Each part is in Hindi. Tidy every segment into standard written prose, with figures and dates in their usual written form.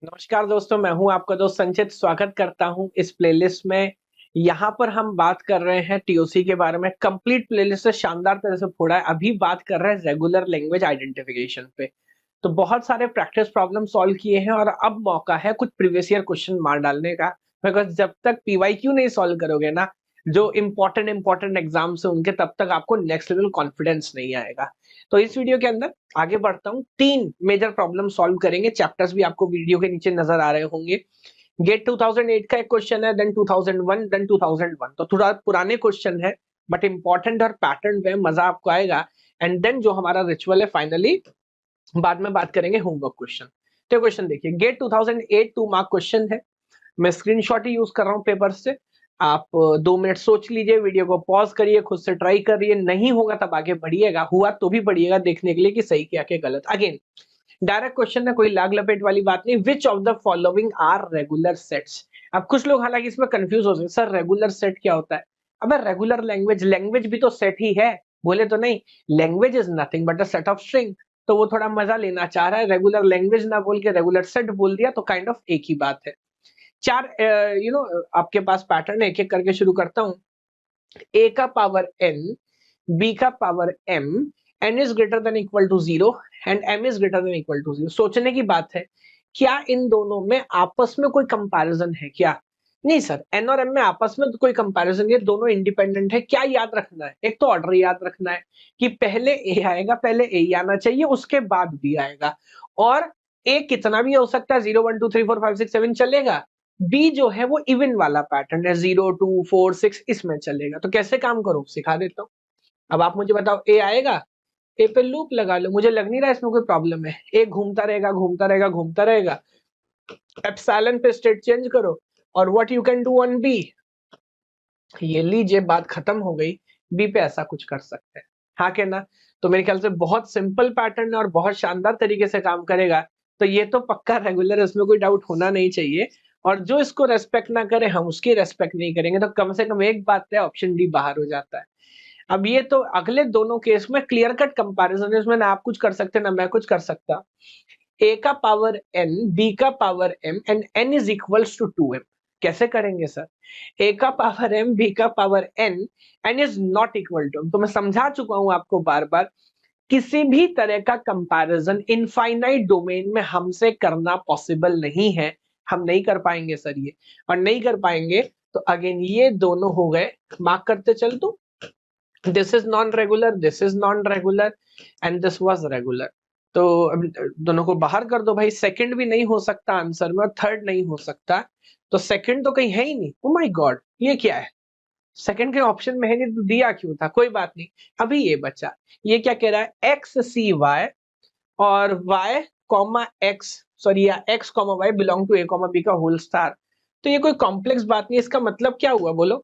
नमस्कार दोस्तों, मैं हूं आपका दोस्त संचित। स्वागत करता हूं इस प्लेलिस्ट में। यहां पर हम बात कर रहे हैं टीओसी के बारे में। कंप्लीट प्लेलिस्ट है, शानदार तरह से फोड़ा है। अभी बात कर रहे हैं रेगुलर लैंग्वेज आइडेंटिफिकेशन पे। तो बहुत सारे प्रैक्टिस प्रॉब्लम सॉल्व किए हैं और अब मौका है कुछ प्रीवियस ईयर क्वेश्चन मार डालने का। बिकॉज जब तक पीवाईक्यू नहीं सॉल्व करोगे ना, जो इंपॉर्टेंट एग्जाम्स है उनके, तब तक आपको नेक्स्ट लेवल कॉन्फिडेंस नहीं आएगा। तो इस वीडियो के अंदर आगे बढ़ता हूँ, 3 मेजर प्रॉब्लम सॉल्व करेंगे। चैप्टर्स भी आपको वीडियो के नीचे नजर आ रहे होंगे। गेट 2008 का एक क्वेश्चन है, देन 2001, देन 2001। तो थोड़ा पुराने क्वेश्चन है बट इंपॉर्टेंट और पैटर्न में मजा आपको आएगा। एंड देन जो हमारा रिचुअल है, फाइनली बाद में बात करेंगे होमवर्क क्वेश्चन। तो क्वेश्चन देखिए, गेट 2008 2 मार्क क्वेश्चन है। मैं स्क्रीनशॉट ही यूज कर रहा हूँ पेपर से। आप 2 मिनट सोच लीजिए, वीडियो को पॉज करिए, खुद से ट्राई करिए। नहीं होगा तब आगे बढ़िएगा, हुआ तो भी बढ़िएगा देखने के लिए कि सही क्या क्या गलत। अगेन डायरेक्ट क्वेश्चन है, कोई लाग लपेट वाली बात नहीं। Which of the following are regular sets. अब कुछ लोग हालांकि इसमें कंफ्यूज हो सकते, सर रेगुलर सेट क्या होता है। अब रेगुलर लैंग्वेज, लैंग्वेज भी तो सेट ही है। बोले तो नहीं, language is nothing but a set of string. तो वो थोड़ा मजा लेना चाह रहा है, रेगुलर लैंग्वेज ना बोल के रेगुलर सेट बोल दिया, तो काइंड ऑफ एक ही बात है। चार आपके पास पैटर्न है, एक एक करके शुरू करता हूं। ए का पावर एन, बी का power M, N is greater than equal to 0 and M is greater than equal to 0। सोचने की बात है, क्या इन दोनों में आपस में कोई कंपैरिजन है क्या। नहीं सर, एन और एम में आपस में तो कोई कंपैरिजन नहीं है, दोनों इंडिपेंडेंट है। क्या याद रखना है, एक तो ऑर्डर याद रखना है कि पहले ए आएगा, पहले ए आना चाहिए, उसके बाद बी आएगा। और ए कितना भी हो सकता है, 0 1 2 3 4 5 6 7 चलेगा। बी जो है वो इवन वाला पैटर्न है, 0 2 4 6 इसमें चलेगा। तो कैसे काम करूं सिखा देता हूं। अब आप मुझे बताओ, ए आएगा, ए पे लूप लगा लो। मुझे लग नहीं रहा इसमें कोई प्रॉब्लम है। ए घूमता रहेगा घूमता रहेगा घूमता रहेगा। एप्सिलॉन पे स्टेट चेंज करो और what you can do on B, ये लीजिए बात खत्म हो गई। बी पे ऐसा कुछ कर सकते हैं, हाँ के ना। तो मेरे ख्याल से बहुत सिंपल पैटर्न है और बहुत शानदार तरीके से काम करेगा। तो ये तो पक्का रेगुलर है, इसमें कोई डाउट होना नहीं चाहिए। और जो इसको रेस्पेक्ट ना करे, हम उसकी रेस्पेक्ट नहीं करेंगे। तो कम से कम एक बात है, ऑप्शन डी बाहर हो जाता है। अब ये तो अगले दोनों केस में क्लियर कट कंपैरिजन है, इसमें ना आप कुछ कर सकते ना मैं कुछ कर सकता। ए का पावर एन, बी का power M and N is equals to 2m। कैसे करेंगे सर। ए का पावर एम, बी का power N, N is not equal to M. तो मैं समझा चुका हूं आपको बार बार, किसी भी तरह का कंपैरिजन इनफाइनाइट डोमेन में हमसे करना पॉसिबल नहीं है। हम नहीं कर पाएंगे सर ये, और नहीं कर पाएंगे तो अगेन ये दोनों हो गए। मार्क करते चल तू, this is non regular, this is non regular and this was regular. तो अब दोनों को बाहर कर दो भाई। सेकंड भी नहीं हो सकता आंसर में, और थर्ड नहीं हो सकता। तो सेकंड तो कहीं है ही नहीं। ओ माय गॉड, ये क्या है। सेकंड के ऑप्शन में है नहीं तो दिया क्यों था, कोई बात नहीं। अभी ये बचा, ये क्या कह रहा है, एक्स सी वाई और वाई कॉमा एक्स, सॉरी या X comma Y belong to A comma B का होल स्टार। तो ये कोई कॉम्प्लेक्स बात नहीं। इसका मतलब क्या हुआ बोलो,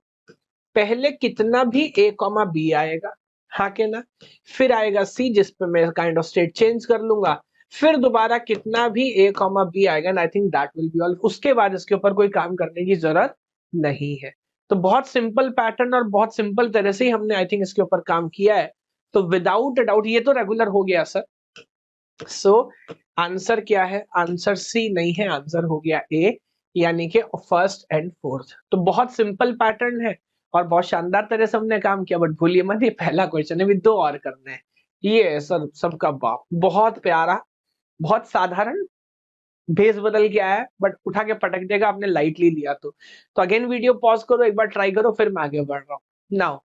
पहले कितना भी ए कॉमा बी आएगा, हाँ के ना, फिर आएगा सी जिस पे मैं काइंड ऑफ स्टेट चेंज कर लूंगा, फिर दोबारा कितना भी ए कॉमा बी आएगा, I think that will be all. उसके बाद इसके ऊपर कोई काम करने की जरूरत नहीं है। तो बहुत सिंपल पैटर्न और बहुत सिंपल तरह से ही हमने आई थिंक इसके ऊपर काम किया है। तो विदाउट डाउट ये तो रेगुलर हो गया सर। सो आंसर क्या है, आंसर सी नहीं है, आंसर हो गया ए, यानी कि फर्स्ट एंड फोर्थ। तो बहुत सिंपल पैटर्न है और बहुत शानदार तरह से हमने काम किया। बट भूलिए मत, ये पहला क्वेश्चन है, भी 2 और करने हैं। ये है सर सबका बाप, बहुत प्यारा, बहुत साधारण, भेस बदल के आया बट उठा के पटक देगा आपने लाइटली लिया तो अगेन वीडियो पॉज करो, एक बार ट्राई करो, फिर मैं आगे बढ़ रहा हूँ। नाउ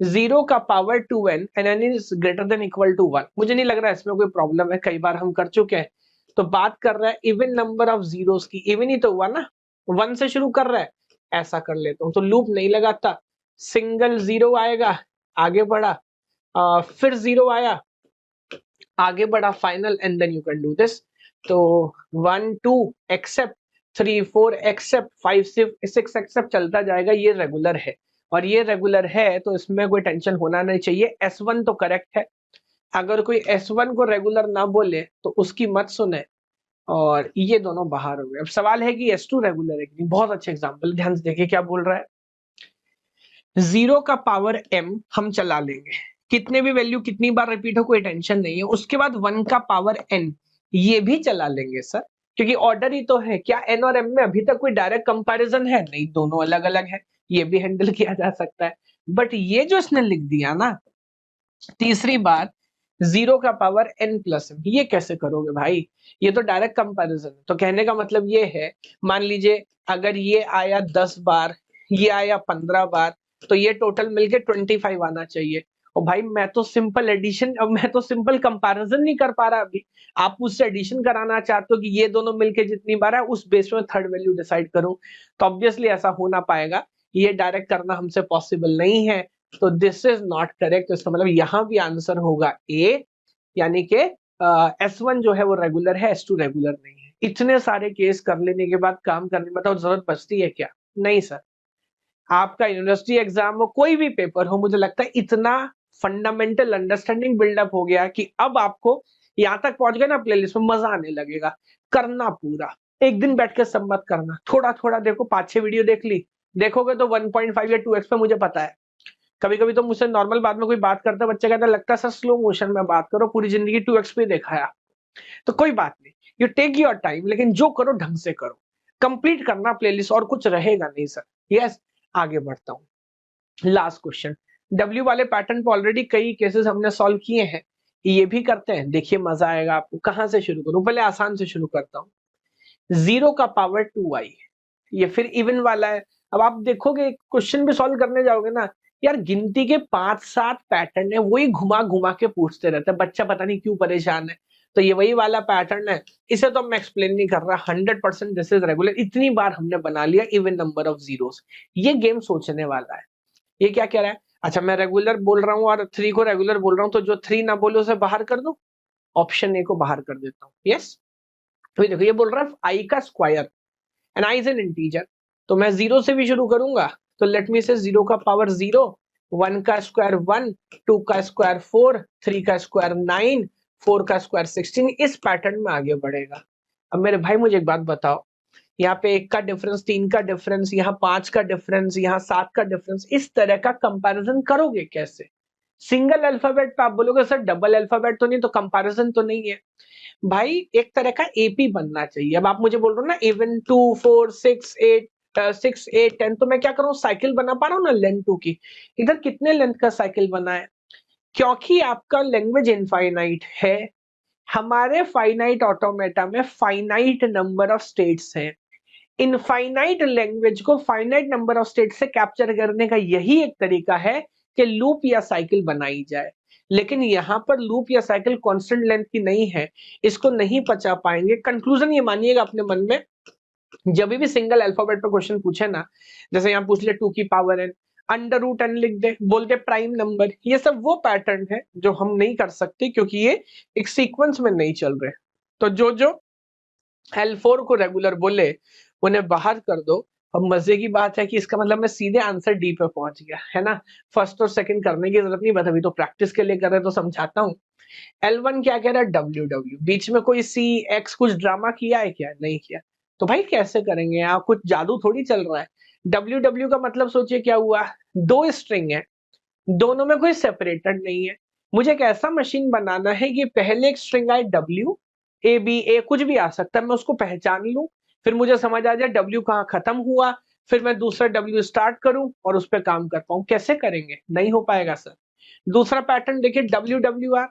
0 का power 2n and n is greater than equal to 1। मुझे नहीं लग रहा है इसमें कोई प्रॉब्लम है, कई बार हम कर चुके हैं। तो बात कर रहा है इवन नंबर ऑफ जीरोस की, इवन ही तो हुआ ना, 1 से शुरू कर रहा है। ऐसा कर लेता हूं, तो लूप नहीं लगाता, सिंगल 0 आएगा, आगे बढ़ा, फिर 0 आया, आगे बढ़ा, final, and then you can do this. तो 1 2 एक्सेप्ट, 3 4 एक्सेप्ट, 5 6 एक्सेप्ट चलता जाएगा। ये रेगुलर है, और ये रेगुलर है तो इसमें कोई टेंशन होना नहीं चाहिए। S1 तो करेक्ट है। अगर कोई S1 को रेगुलर ना बोले तो उसकी मत सुने। और ये दोनों बाहर हो गए। अब सवाल है कि S2 रेगुलर है कि नहीं। बहुत अच्छा एग्जांपल, ध्यान से देखिए क्या बोल रहा है। 0 का पावर m हम चला लेंगे, कितने भी वैल्यू कितनी बार रिपीट हो कोई टेंशन नहीं है। उसके बाद 1 का पावर n, ये भी चला लेंगे सर। क्योंकि ऑर्डर ही तो है। क्या एन और एम में अभी तक कोई डायरेक्ट कंपैरिजन है? नहीं, दोनों अलग अलग है, ये भी हैंडल किया जा सकता है। बट ये जो इसने लिख दिया ना, तीसरी बात, 0 का पावर n प्लस m, ये कैसे करोगे भाई? ये तो डायरेक्ट कंपैरिजन है। तो कहने का मतलब ये है, मान लीजिए अगर ये आया 10 बार, ये आया 15 बार, तो ये टोटल मिलके 25 आना चाहिए। और भाई मैं तो सिंपल एडिशन, अब मैं तो सिंपल कंपैरिजन नहीं कर पा रहा अभी। आप मुझसे एडिशन कराना चाहते हो कि ये दोनों मिलके जितनी बार है उस बेस में थर्ड वैल्यू डिसाइड करूं, तो ऑब्वियसली ऐसा हो ना पाएगा। ये डायरेक्ट करना हमसे पॉसिबल नहीं है। तो दिस इज नॉट करेक्ट। इसका मतलब यहां भी आंसर होगा ए, यानी कि S1 जो है वो रेगुलर है, S2 रेगुलर नहीं है। इतने सारे केस कर लेने के बाद काम करने में तो जरूरत बचती है क्या? नहीं सर। आपका यूनिवर्सिटी एग्जाम हो, कोई भी पेपर हो, मुझे लगता है इतना फंडामेंटल अंडरस्टैंडिंग बिल्डअप हो गया कि अब आपको यहां तक पहुंच गए ना प्लेलिस्ट में, मजा आने लगेगा करना पूरा। एक दिन बैठ के सब मत करना, थोड़ा थोड़ा देखो। 5-6 वीडियो देख ली, देखोगे तो 1.5 या 2x पे, मुझे पता है। कभी कभी तो मुझसे नॉर्मल बात में कोई बात करता है, बच्चा कहता है लगता है सर स्लो मोशन में बात करो, पूरी जिंदगी 2x पे दिखाया। तो कोई बात नहीं, यू टेक योर टाइम, लेकिन जो करो ढंग से करो, कंप्लीट करना प्लेलिस्ट, और कुछ रहेगा नहीं सर। यस, आगे बढ़ता हूं। लास्ट क्वेश्चन, डब्ल्यू वाले पैटर्न पे ऑलरेडी कई केसेस हमने सॉल्व किए हैं, ये भी करते हैं, देखिए मजा आएगा आपको। कहां से शुरू करूं? पहले आसान से शुरू करता हूं। 0 का पावर 2i, ये फिर इवन वाला है। अब आप देखोगे क्वेश्चन भी सॉल्व करने जाओगे ना यार, गिनती के 5-7 पैटर्न है, वही घुमा घुमा के पूछते रहते हैं, बच्चा पता नहीं क्यों परेशान है। तो ये वही वाला पैटर्न है, इसे तो मैं एक्सप्लेन नहीं कर रहा। 100% दिस इज रेगुलर, इतनी बार हमने बना लिया इवन नंबर ऑफ जीरोस। ये गेम सोचने वाला है। ये क्या कह रहा है? अच्छा, मैं रेगुलर बोल रहा हूँ और 3 को रेगुलर बोल रहा हूँ, तो जो 3 ना बोले उसे बाहर कर दो, ऑप्शन ए को बाहर कर देता हूँ। यस, तो देखो ये बोल रहा है आई का square, and I is an integer, तो मैं 0 से भी शुरू करूंगा। तो लेट मी से 0 का पावर 0, 1 का स्क्वायर 1, 2 का स्क्वायर 4, 3 का स्क्वायर 9, 4 का स्क्वायर 16, इस पैटर्न में आगे बढ़ेगा। अब मेरे भाई मुझे एक बात बताओ, यहाँ पे 1 का डिफरेंस, 3 का डिफरेंस, यहाँ 5 का डिफरेंस, यहाँ 7 का डिफरेंस, इस तरह का कंपैरिजन करोगे कैसे? सिंगल अल्फाबेट पे आप बोलोगे सर डबल अल्फाबेट तो नहीं, तो कंपैरिजन तो नहीं है। भाई एक तरह का एपी बनना चाहिए। अब आप मुझे बोल रहे हो ना इवन 2, 4, 6, 8, 6, 8, 10, तो मैं क्या करूं, साइकिल बना पा रहा हूं ना लेंथ 2 की। इधर कितने लेंथ का साइकिल बना है? क्योंकि आपका लैंग्वेज इनफाइनाइट है। हमारे फाइनाइट ऑटोमेटा में फाइनाइट नंबर ऑफ स्टेट्स हैं। इनफाइनाइट लैंग्वेज को फाइनाइट नंबर ऑफ स्टेट से कैप्चर करने का यही एक तरीका है कि लूप या साइकिल बनाई जाए। लेकिन यहां पर लूप या साइकिल कांस्टेंट लेंथ की नहीं है, इसको नहीं पचा पाएंगे। कंक्लूजन ये मानिएगा अपने मन में, जब भी सिंगल अल्फाबेट पर क्वेश्चन पूछे ना, जैसे यहाँ पूछ ले 2 की power n, under root n लिख दे, बोलते प्राइम नंबर, ये सब वो पैटर्न है जो हम नहीं कर सकते क्योंकि ये एक सीक्वेंस में नहीं चल रहे। तो जो जो L4 को रेगुलर बोले उन्हें बाहर कर दो। अब मजे की बात है कि इसका मतलब मैं सीधे आंसर डी पे पहुंच गया है ना। फर्स्ट और सेकंड करने की जरूरत नहीं, बस अभी तो प्रैक्टिस के लिए कर रहे तो समझाता हूँ। L1 क्या कह रहा है? डब्ल्यू, बीच में कोई सी एक्स कुछ ड्रामा किया है क्या? नहीं किया। तो भाई कैसे करेंगे? यहाँ कुछ जादू थोड़ी चल रहा है। डब्ल्यू का मतलब सोचिए क्या हुआ, दो स्ट्रिंग है, दोनों में कोई सेपरेटेड नहीं है। मुझे एक ऐसा मशीन बनाना है कि पहले एक स्ट्रिंग आए डब्ल्यू, ए बी, ए कुछ भी आ सकता है, मैं उसको पहचान लूं, फिर मुझे समझ आ जाए डब्ल्यू कहाँ खत्म हुआ, फिर मैं दूसरा डब्ल्यू स्टार्ट करूं और उस पर काम कर पाऊं। कैसे करेंगे? नहीं हो पाएगा सर। दूसरा पैटर्न देखिए, डब्ल्यू,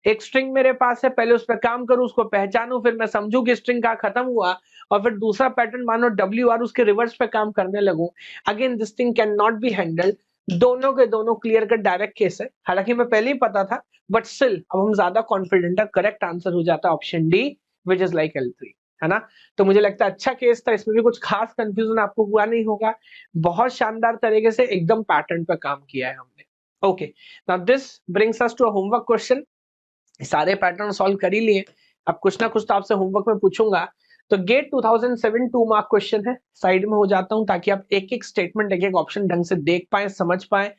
एक स्ट्रिंग मेरे पास है, पहले उस पर काम करूं, उसको पहचानूं, फिर मैं समझूं कि स्ट्रिंग कहाँ खत्म हुआ, और फिर दूसरा पैटर्न मानो डब्ल्यू उसके रिवर्स पे काम करने लगूं। Again this thing can not be handled. दोनों के दोनों क्लियर कट डायरेक्ट केस है, हालांकि मैं पहले ही पता था, बट स्टिल अब हम ज्यादा कॉन्फिडेंट है। करेक्ट आंसर हो जाता है option D, which is like L3, है ना। तो मुझे लगता है अच्छा केस था, इसमें भी कुछ खास कंफ्यूजन आपको हुआ नहीं होगा। बहुत शानदार तरीके से एकदम पैटर्न पे काम किया है हमने। Okay, now this brings us to a homework question. सारे पैटर्न सॉल्व कर ही लिए, अब कुछ ना कुछ तो आपसे होमवर्क में पूछूंगा। तो गेट 2007 2 मार्क क्वेश्चन है, साइड में हो जाता हूं ताकि आप एक एक स्टेटमेंट, एक एक ऑप्शन ढंग से देख पाए, समझ पाए,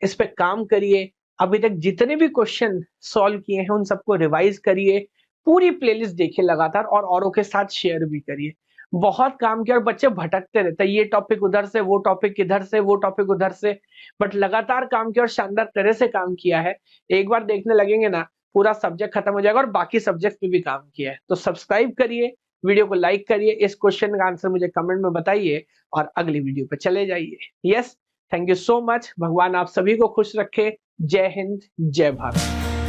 इस पे काम करिए। अभी तक जितने भी क्वेश्चन सॉल्व किए हैं उन सबको रिवाइज करिए, पूरी प्लेलिस्ट देखिए लगातार, और औरों के साथ शेयर भी करिए। बहुत काम किया, और बच्चे भटकते रहते हैं, ये टॉपिक उधर से, वो टॉपिक इधर से, वो टॉपिक उधर से, बट लगातार काम किया और शानदार तरह से काम किया है। एक बार देखने लगेंगे ना, पूरा सब्जेक्ट खत्म हो जाएगा, और बाकी सब्जेक्ट पे भी काम किया है। तो सब्सक्राइब करिए, वीडियो को लाइक करिए, इस क्वेश्चन का आंसर मुझे कमेंट में बताइए और अगली वीडियो पे चले जाइए। Yes, thank you so much. भगवान आप सभी को खुश रखे। जय हिंद, जय भारत।